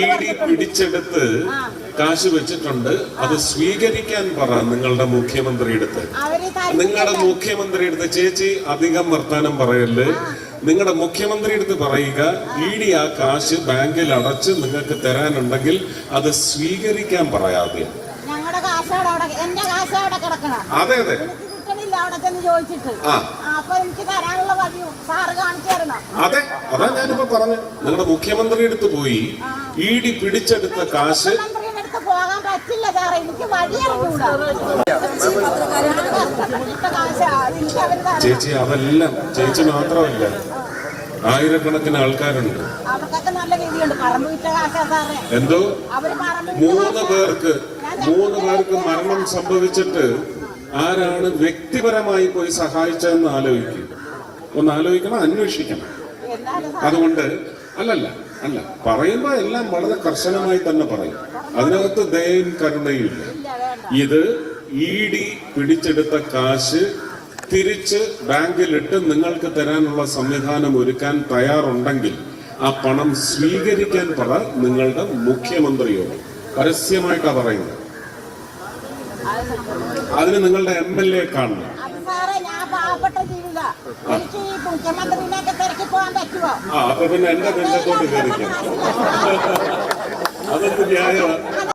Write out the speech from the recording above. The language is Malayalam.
ഇഡി പിടിച്ചെടുത്ത് കാശ് വെച്ചിട്ടുണ്ട്. അത് സ്വീകരിക്കാൻ പറ നിങ്ങളുടെ മുഖ്യമന്ത്രിയുടെ അടുത്ത്. നിങ്ങളുടെ മുഖ്യമന്ത്രിയുടെ അടുത്ത് ചേച്ചി അധികം വർത്താനം പറയല്ലേ. നിങ്ങളുടെ മുഖ്യമന്ത്രി അടുത്ത് പറയുക, ഇഡി ആ കാശ് ബാങ്കിൽ അടച്ച് നിങ്ങൾക്ക് തരാനുണ്ടെങ്കിൽ അത് സ്വീകരിക്കാൻ പറയാതെ. അതെ അതെ അതെ, അതാ ഞാനിപ്പോ പറഞ്ഞു. നിങ്ങളുടെ മുഖ്യമന്ത്രി അടുത്ത് പോയി ഇഡി പിടിച്ചെടുത്ത കാശ് പോകാൻ പറ്റില്ല സാറേ, എനിക്ക് ചേച്ചി അതെല്ലാം ചേച്ചി മാത്രമല്ല, ആയിരക്കണക്കിന് ആൾക്കാരുണ്ട്. എന്തോ 3 പേർക്ക് മരണം സംഭവിച്ചിട്ട് ആരാണ് വ്യക്തിപരമായി പോയി സഹായിച്ചതെന്ന് ആലോചിക്കും. ഒന്ന് ആലോചിക്കണം, അന്വേഷിക്കണം. അതുകൊണ്ട് അല്ല പറയുമ്പോ എല്ലാം വളരെ കർശനമായി തന്നെ പറയും. അതിനകത്ത് ദയയും കരുണയും ഇല്ല. ഇത് ഇഡി പിടിച്ചെടുത്ത കാശ് തിരിച്ച് ബാങ്കിലിട്ട് നിങ്ങൾക്ക് തരാനുള്ള സംവിധാനം ഒരുക്കാൻ തയ്യാറുണ്ടെങ്കിൽ ആ പണം സ്വീകരിക്കാൻ പറ നിങ്ങളുടെ മുഖ്യമന്ത്രിയോട്. പരസ്യമായിട്ടാ പറയുന്നത്. അതിന് നിങ്ങളുടെ MLA കാണണം. അപ്പൊ പിന്നെ എന്റെ ബന്ധത്തോട്ട് കയറിക്കാം. അതൊക്കെ ന്യായമാണ്.